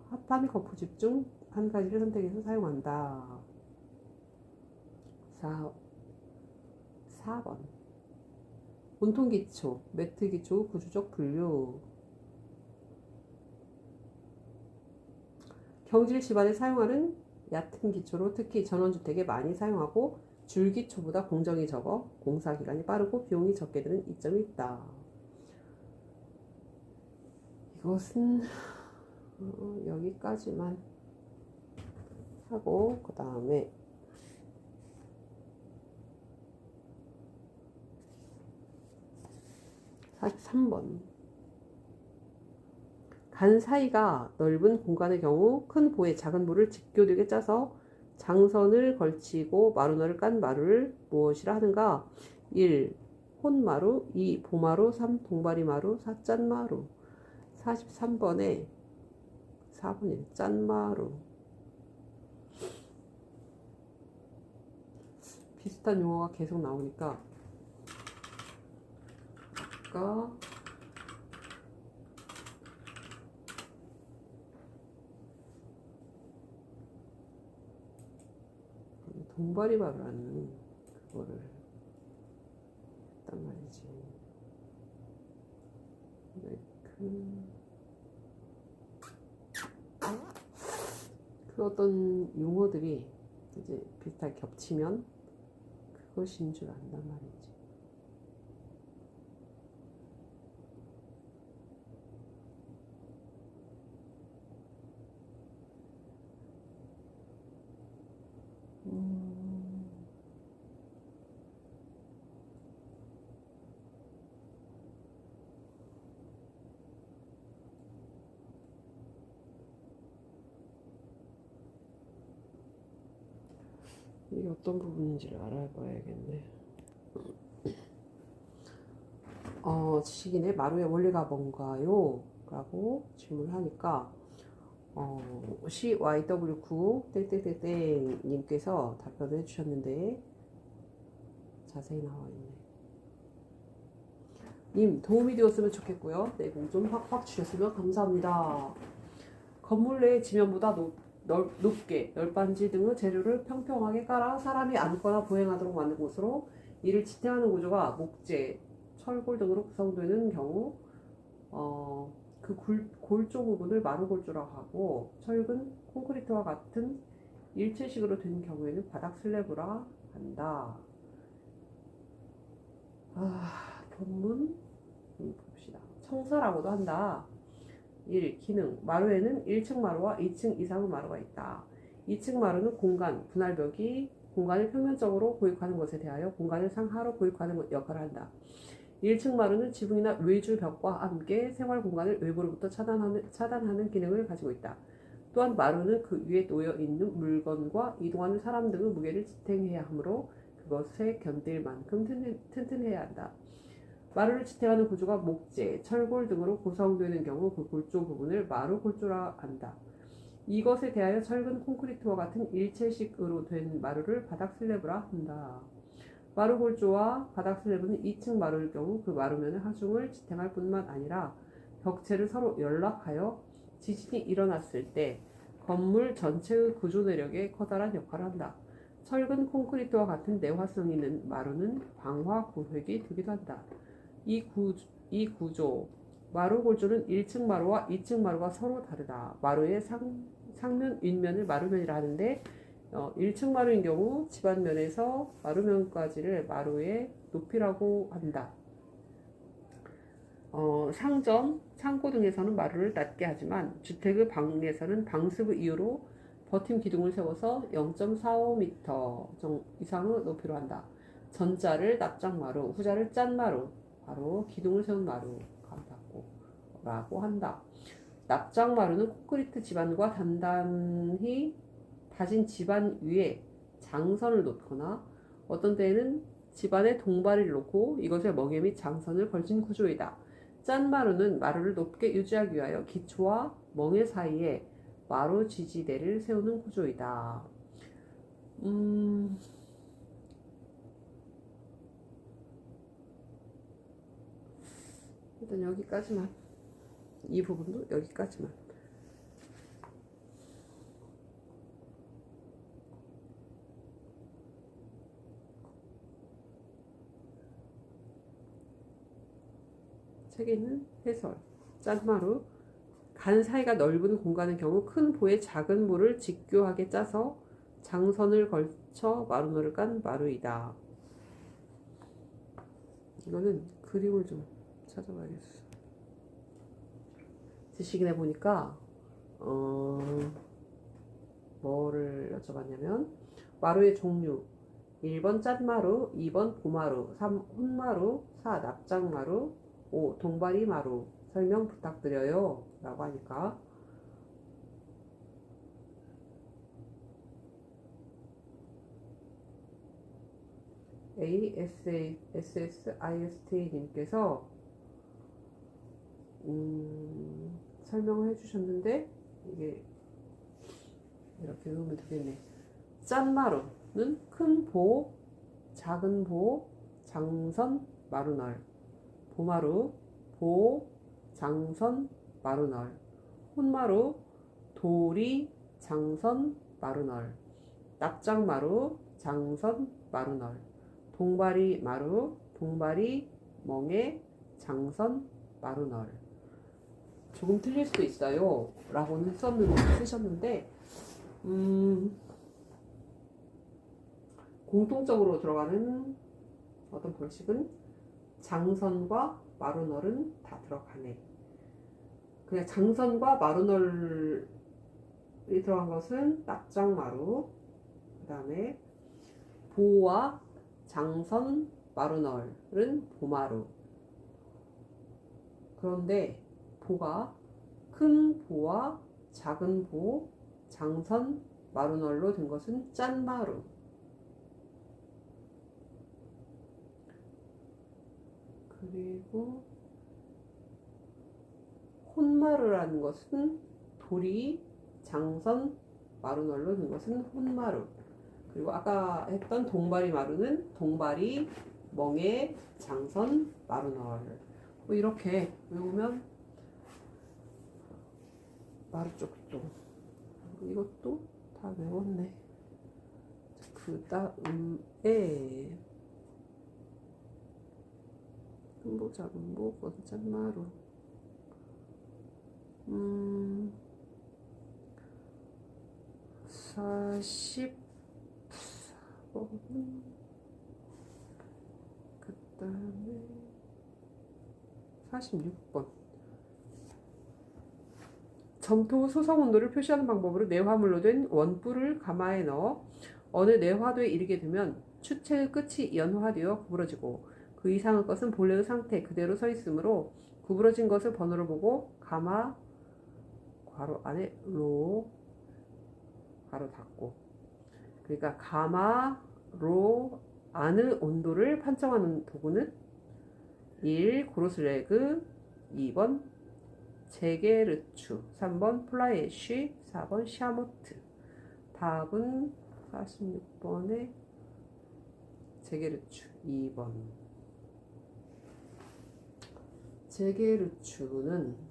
합판 거푸집 중 한 가지를 선택해서 사용한다. 4번 온통 기초, 매트 기초 구조적 분류. 경질 집안에 사용하는 얕은 기초로 특히 전원주택에 많이 사용하고 줄기초보다 공정이 적어 공사 기간이 빠르고 비용이 적게 드는 이점이 있다. 이것은 여기까지만 하고 그 다음에 43번 간 사이가 넓은 공간의 경우 큰 보에 작은 보를 직교되게 짜서 장선을 걸치고 마루너를 깐 마루를 무엇이라 하는가? 1. 혼마루 2. 보마루 3. 동바리마루 4. 짠마루 43번에 4번이 짠마루. 비슷한 용어가 계속 나오니까 아까 동바리마루라는 그거를 했단 말이지. 그 어떤 용어들이 이제 비슷하게 겹치면 그것인 줄 안단 말이지. 이게 어떤 부분인지를 알아봐야겠네. 지식인의 마루의 원리가 뭔가요? 라고 질문을 하니까 CYW9 땡땡땡땡 님께서 답변을 해주셨는데 자세히 나와 있네. 님 도움이 되었으면 좋겠고요. 내공 좀 확확 주셨으면 감사합니다. 건물 내 지면보다 높게 널빤지 등의 재료를 평평하게 깔아 사람이 앉거나 보행하도록 만든 곳으로 이를 지탱하는 구조가 목재, 철골 등으로 구성되는 경우 그 골조 부분을 마루골조라고 하고 철근, 콘크리트와 같은 일체식으로 된 경우에는 바닥 슬래브라 한다. 본문 봅시다. 청사라고도 한다. 1. 기능. 마루에는 1층 마루와 2층 이상의 마루가 있다. 2층 마루는 공간, 분할벽이 공간을 평면적으로 고입하는 것에 대하여 공간을 상하로 고입하는 역할을 한다. 1층 마루는 지붕이나 외주 벽과 함께 생활 공간을 외부로부터 차단하는 기능을 가지고 있다. 또한 마루는 그 위에 놓여 있는 물건과 이동하는 사람 등의 무게를 지탱해야 하므로 그것에 견딜 만큼 튼튼해야 한다. 마루를 지탱하는 구조가 목재, 철골 등으로 구성되는 경우 그 골조 부분을 마루골조라 한다. 이것에 대하여 철근, 콘크리트와 같은 일체식으로 된 마루를 바닥 슬래브라 한다. 마루골조와 바닥 슬래브는 2층 마루일 경우 그 마루면의 하중을 지탱할 뿐만 아니라 벽체를 서로 연락하여 지진이 일어났을 때 건물 전체의 구조 내력에 커다란 역할을 한다. 철근, 콘크리트와 같은 내화성 있는 마루는 방화 구획이 되기도 한다. 이 구조 마루골조는 1층 마루와 2층 마루가 서로 다르다. 마루의 상면, 윗면을 마루면이라 하는데 1층 마루인 경우 집안면에서 마루면까지를 마루의 높이라고 한다. 상점, 창고 등에서는 마루를 낮게 하지만 주택의 방에서는 방습의 이유로 버팀 기둥을 세워서 0.45m 이상의 높이로 한다. 전자를 납작마루, 후자를 짠마루, 바로 기둥을 세운 마루라고 한다. 납작마루는 콘크리트 지반과 단단히 다진 지반 위에 장선을 놓거나 어떤 때에는 지반에 동바리를 놓고 이것에 멍에 및 장선을 걸친 구조이다. 짠마루는 마루를 높게 유지하기 위하여 기초와 멍에 사이에 마루 지지대를 세우는 구조이다. 일단 여기까지만. 이 부분도 여기까지만. 책에 있는 해설. 짠마루. 간 사이가 넓은 공간의 경우 큰 보에 작은 모를 직교하게 짜서 장선을 걸쳐 마루너를 깐 마루이다. 이거는 그림을 좀 찾아봐야겠어. 지식인에 보니까 뭐를 여쭤봤냐면 마루의 종류 1번 짠마루, 2번 보마루, 3 혼마루, 4 납작마루, 5 동바리 마루 설명 부탁드려요 라고 하니까 ASSIST 님께서 설명을 해주셨는데 이게 이렇게 넣으면 되겠네. 짠마루는 큰 보, 작은 보, 장선, 마루널. 보마루, 보, 장선, 마루널. 혼마루, 도리, 장선, 마루널. 납작마루, 장선, 마루널. 동바리 마루, 동바리, 멍에, 장선, 마루널. 조금 틀릴 수도 있어요 라고는 쓰셨는데 공통적으로 들어가는 어떤 벌칙은 장선과 마루널은 다 들어가네. 그냥 장선과 마루널이 들어간 것은 납작마루, 그 다음에 보와 장선, 마루널은 보마루. 그런데 보가 큰 보와 작은 보, 장선, 마루널로 된 것은 짠마루. 그리고 혼마루라는 것은 돌이, 장선, 마루널로 된 것은 혼마루. 그리고 아까 했던 동바리 마루는 동바리, 멍에, 장선, 마루널. 뭐 이렇게 외우면 마루 쪽도 이것도 다 외웠네. 그 다음에 음보, 작음보, 원짠마루. 44번. 그 다음에 46번. 점토 소성 온도를 표시하는 방법으로 내화물로 된 원뿔을 가마에 넣어 어느 내화도에 이르게 되면 추체의 끝이 연화되어 구부러지고 그 이상의 것은 본래의 상태 그대로 서 있으므로 구부러진 것을 번호를 보고 가마 괄호 안에 로 괄호 닫고, 그러니까 가마 로 안의 온도를 판정하는 도구는 1. 고로슬레그, 2번 제게르추, 3번 플라이애쉬, 4번 샤모트. 답은 46번에 제게르추 2번. 제게르추는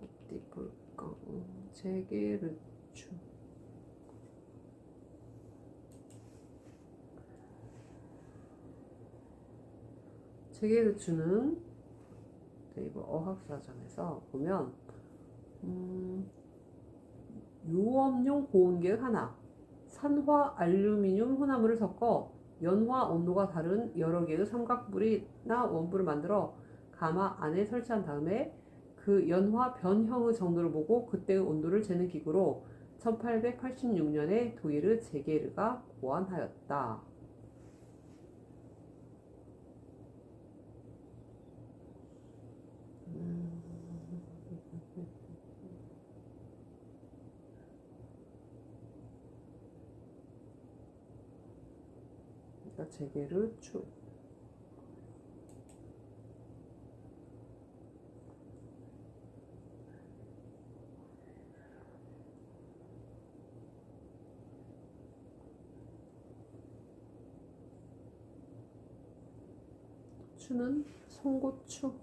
어디 볼까? 제게르추. 제게르추는 네이버 어학사전에서 보면 유업용 고온계의 하나, 산화 알루미늄 혼합물을 섞어 연화 온도가 다른 여러 개의 삼각뿔이나 원뿔을 만들어 가마 안에 설치한 다음에 그 연화 변형의 정도를 보고 그때의 온도를 재는 기구로 1886년에 도이르 제게르가 고안하였다. 제게르추. 추는 송고추.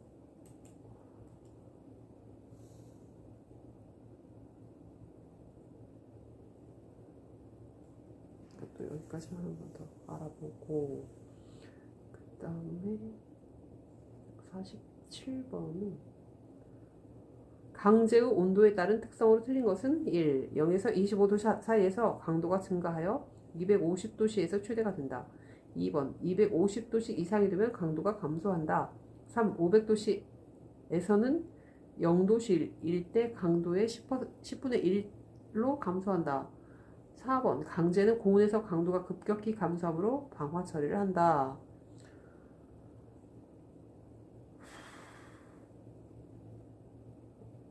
또 여기까지만 한 번 더 알아보고, 그 다음에 47번은 강제의 온도에 따른 특성으로 틀린 것은 1. 0에서 25도 사이에서 강도가 증가하여 250도씨에서 최대가 된다. 2번 250도씨 이상이 되면 강도가 감소한다. 3. 500도씨에서는 0도씨일 때 강도의 10분의 1로 감소한다. 4번 강제는 고온에서 강도가 급격히 감소하므로 방화 처리를 한다.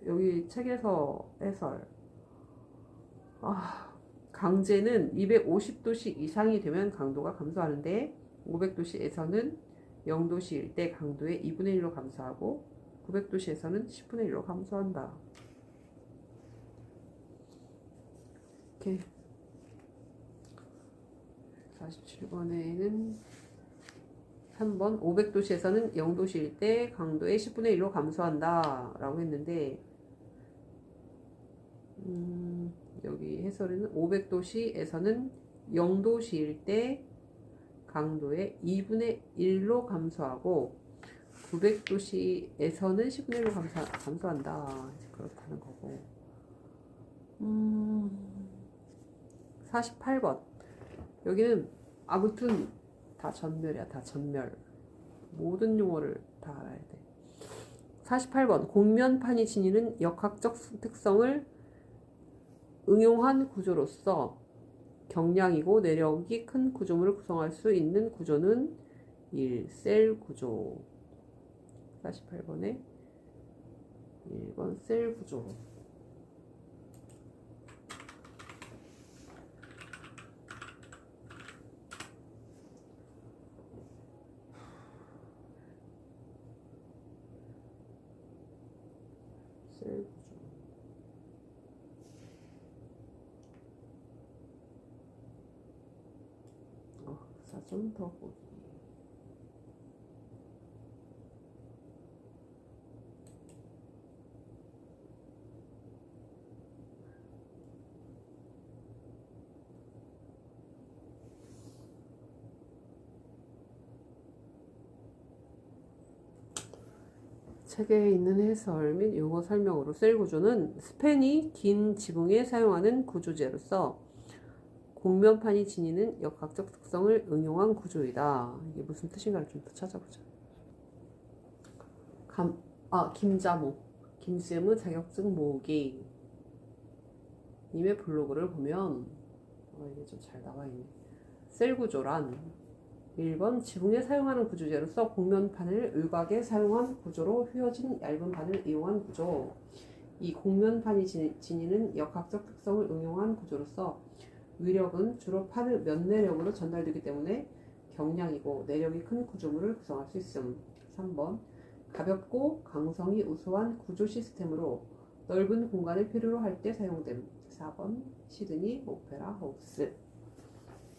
여기 책에서 해설. 강제는 250도씨 이상이 되면 강도가 감소하는데 500도씨에서는 0도씨일 때 강도의 2분의 1로 감소하고 900도씨에서는 10분의 1로 감소한다. 이렇게 47번에는 3번 500도씨에서는 0도씨일 때 강도의 10분의 1로 감소한다 라고 했는데, 여기 해설에는 500도씨에서는 0도씨일 때 강도의 2분의 1로 감소하고 900도씨에서는 10분의 1로 감소한다. 그렇다는 거고. 48번. 여기는 아무튼 다 전멸이야. 다 전멸. 모든 용어를 다 알아야 돼. 48번. 곡면판이 지니는 역학적 특성을 응용한 구조로서 경량이고 내력이 큰 구조물을 구성할 수 있는 구조는 1. 셀 구조. 48번에 1번 셀 구조. 셀 구조. 4점 더 보기. 책에 있는 해설 및 용어 설명으로 셀 구조는 스팬이 긴 지붕에 사용하는 구조제로서 곡면판이 지니는 역학적 특성을 응용한 구조이다. 이게 무슨 뜻인가를 좀 더 찾아보자. 김자모. 김쌤의 자격증 모으기. 님의 블로그를 보면 이게 좀 잘 나와있네. 셀 구조란 1번 지붕에 사용하는 구조제로서 곡면판을 일각에 사용한 구조로 휘어진 얇은 판을 이용한 구조. 이 곡면판이 지니는 역학적 특성을 응용한 구조로서 위력은 주로 판의 면내력으로 전달되기 때문에 경량이고 내력이 큰 구조물을 구성할 수 있음. 3번 가볍고 강성이 우수한 구조 시스템으로 넓은 공간을 필요로 할 때 사용됨. 4번 시드니 오페라 하우스.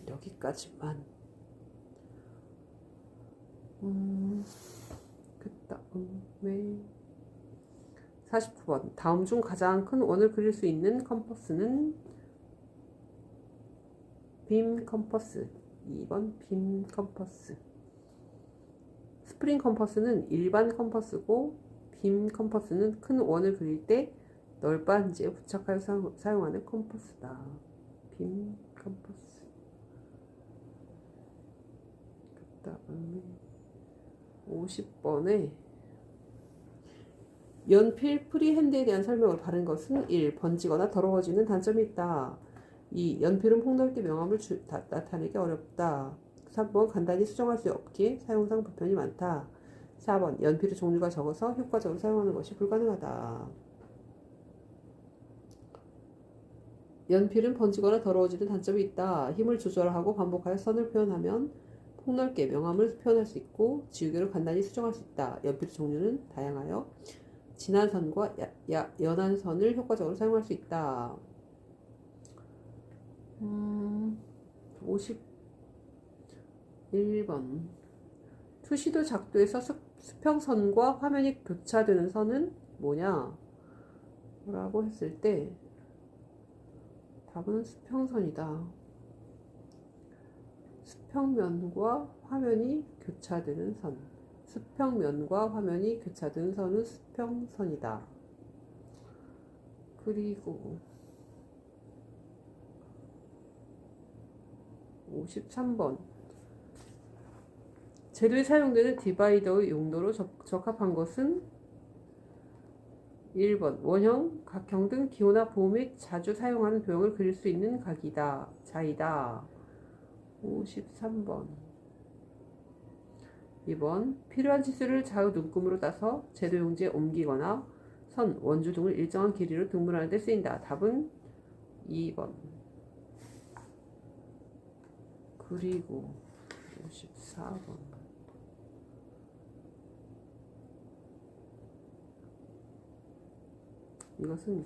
여기까지만. 그 다음에 49번 다음 중 가장 큰 원을 그릴 수 있는 컴퍼스는 빔 컴퍼스. 2번 빔 컴퍼스. 스프링 컴퍼스는 일반 컴퍼스고 빔 컴퍼스는 큰 원을 그릴 때 널빤지에 부착하여 사용하는 컴퍼스다. 빔 컴퍼스. 그 다음에 50번에 연필 프리핸드에 대한 설명을 바른 것은 1. 번지거나 더러워지는 단점이 있다. 2. 연필은 폭넓게 명암을 나타내기 어렵다. 3번 간단히 수정할 수 없기에 사용상 불편이 많다. 4번 연필의 종류가 적어서 효과적으로 사용하는 것이 불가능하다. 연필은 번지거나 더러워지는 단점이 있다. 힘을 조절하고 반복하여 선을 표현하면 폭넓게 명암을 표현할 수 있고 지우개로 간단히 수정할 수 있다. 연필 종류는 다양하여 진한 선과 연한 선을 효과적으로 사용할 수 있다. 51번 투시도 작도에서 수평선과 화면이 교차되는 선은 뭐냐? 라고 했을 때 답은 수평선이다. 수평면과 화면이 교차되는 선. 수평면과 화면이 교차되는 선은 수평선이다. 그리고 53번 재료에 사용되는 디바이더의 용도로 적합한 것은 1번 원형, 각형 등 기호나 보호 및 자주 사용하는 도형을 그릴 수 있는 각이다. 자이다. 53번 2번 필요한 치수를 좌우 눈금으로 따서 재료용지에 옮기거나 선, 원주 등을 일정한 길이로 등분하는 데 쓰인다. 답은 2번. 그리고 54번 이것은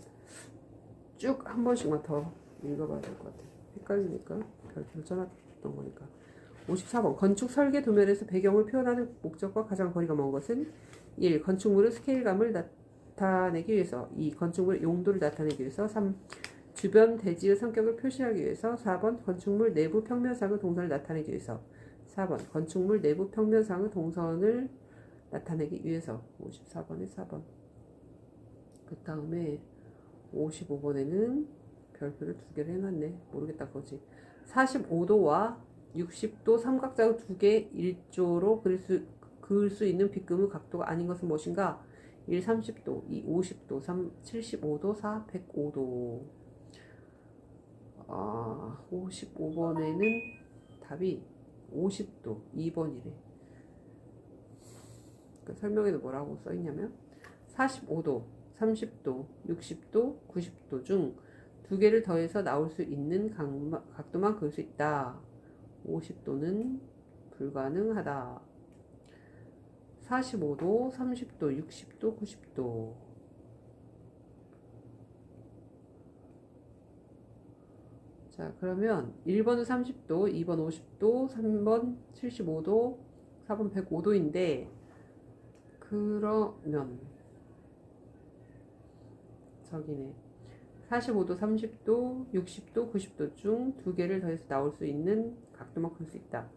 쭉 한 번씩만 더 읽어봐야 될 것 같아요. 헷갈리니까 별표를 써놨던 거니까. 54번 건축 설계 도면에서 배경을 표현하는 목적과 가장 거리가 먼 것은 1. 건축물의 스케일감을 나타내기 위해서 2. 건축물의 용도를 나타내기 위해서 3. 주변 대지의 성격을 표시하기 위해서 4번 건축물 내부 평면상의 동선을 나타내기 위해서 4번 건축물 내부 평면상의 동선을 나타내기 위해서 54번에 4번. 그 다음에 55번에는 별표를 2개를 해놨네. 모르겠다 그거지. 45도와 60도 삼각자의 2개 일조로 그을 수 있는 빗금의 각도가 아닌 것은 무엇인가? 1. 30도 2. 50도 3. 75도 4. 105도 55번에는 답이 50도 2번이래. 그 설명에도 뭐라고 써있냐면 45도 30도, 60도, 90도 중 두 개를 더해서 나올 수 있는 각도만 그을 수 있다. 50도는 불가능하다. 45도, 30도, 60도, 90도. 자, 그러면 1번은 30도, 2번 50도, 3번 75도, 4번 105도인데, 그러면, 저기네. 45도, 30도, 60도, 90도 중 두 개를 더해서 나올 수 있는 각도만 그을 수 있다.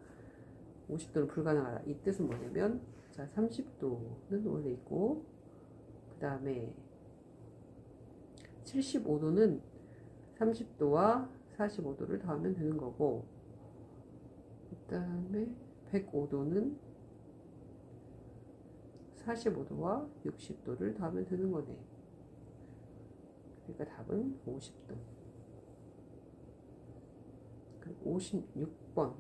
50도는 불가능하다. 이 뜻은 뭐냐면, 자, 30도는 원래 있고, 그 다음에 75도는 30도와 45도를 더하면 되는 거고, 그 다음에 105도는 45도와 60도를 더하면 되는 거네. 그러니까 답은 50도. 56번.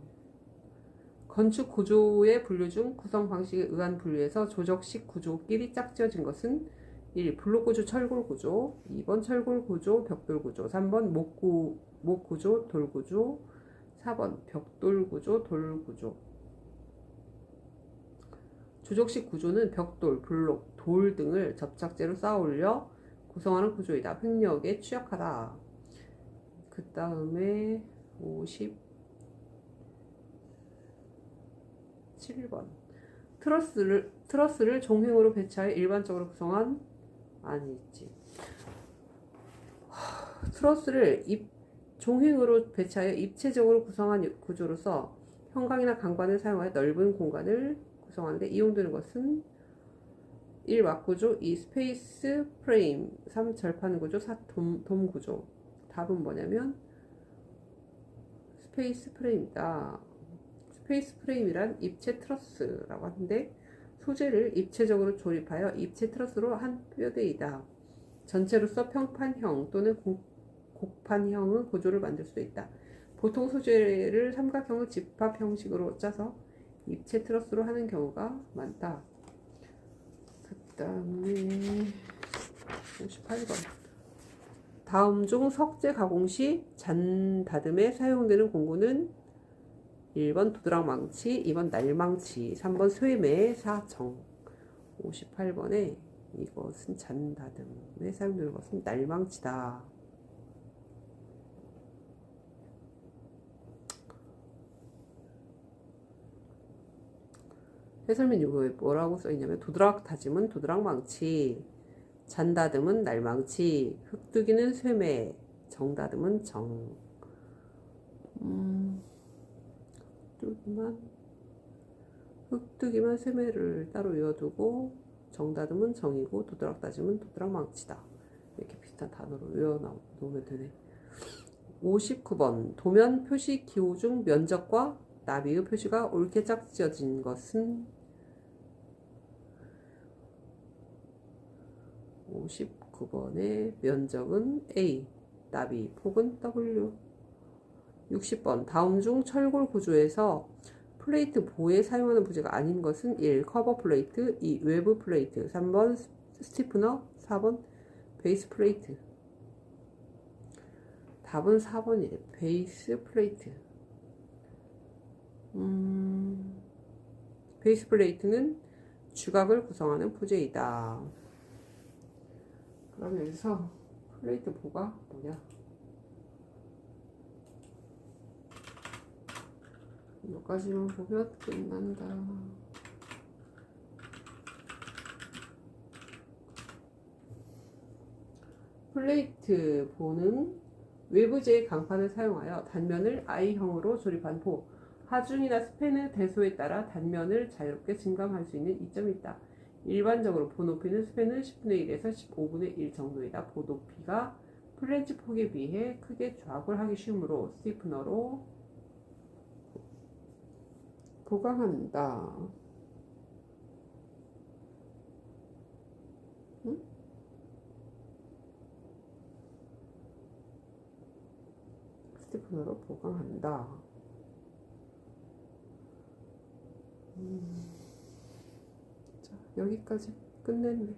건축 구조의 분류 중 구성 방식에 의한 분류에서 조적식 구조끼리 짝지어진 것은 1. 블록 구조, 철골 구조. 2번 철골 구조, 벽돌 구조. 3번 목 구조, 돌 구조. 4번 벽돌 구조, 돌 구조. 조적식 구조는 벽돌, 블록, 돌 등을 접착제로 쌓아 올려 구성하는 구조이다. 횡력에 취약하다. 그 다음에 57번. 트러스를 종횡으로 배치하여 일반적으로 구성한, 아니지. 트러스를 종횡으로 배치하여 입체적으로 구성한 구조로서 형광이나 강관을 사용하여 넓은 공간을 구성하는데 이용되는 것은 1. 왁구조, 2. 스페이스 프레임, 3. 절판 구조, 4. 돔 구조. 답은 뭐냐면 스페이스 프레임이다. 스페이스 프레임이란 입체 트러스라고 하는데 소재를 입체적으로 조립하여 입체 트러스로 한 뼈대이다. 전체로서 평판형 또는 곡판형의 구조를 만들 수도 있다. 보통 소재를 삼각형의 집합 형식으로 짜서 입체 트러스로 하는 경우가 많다. 그 다음에 58번. 다음 중 석재 가공 시 잔다듬에 사용되는 공구는 1번 도드락망치, 2번 날망치, 3번 쇠매, 4. 정. 58번에 이것은 잔다듬에 사용되는 것은 날망치다. 해설문 이거에 뭐라고 써있냐면 도드락 다짐은 도드락망치, 잔다듬은 날망치, 흙뜨기는 쇠매, 정다듬은 정. 흙뜨기만 쇠매를 따로 외워두고 정다듬은 정이고 도드락 다짐은 도드락망치다. 이렇게 비슷한 단어로 외워놓으면 되네. 59번. 도면 표시 기호 중 면적과 나비의 표시가 옳게 짝지어진 것은 59번의 면적은 A, 나비, 폭은 W. 60번. 다음 중 철골 구조에서 플레이트 보에 사용하는 부재가 아닌 것은 1. 커버 플레이트, 2. 외부 플레이트, 3번 스티프너, 4번 베이스 플레이트. 답은 4번이래. 베이스 플레이트. 베이스 플레이트는 주각을 구성하는 부재이다. 그럼 여기서 플레이트 보가 뭐냐? 여기까지만 보면 끝난다. 플레이트 보는 외부재의 강판을 사용하여 단면을 I형으로 조립한 보. 하중이나 스팬의 대소에 따라 단면을 자유롭게 증감할 수 있는 이점이 있다. 일반적으로 보 높이는 스팬은 10분의 1에서 15분의 1 정도이다. 보 높이가 플랜지 폭에 비해 크게 좌악을 하기 쉬우므로 스티프너로 보강한다. 응? 스티프너로 보강한다. 자, 여기까지 끝냈네.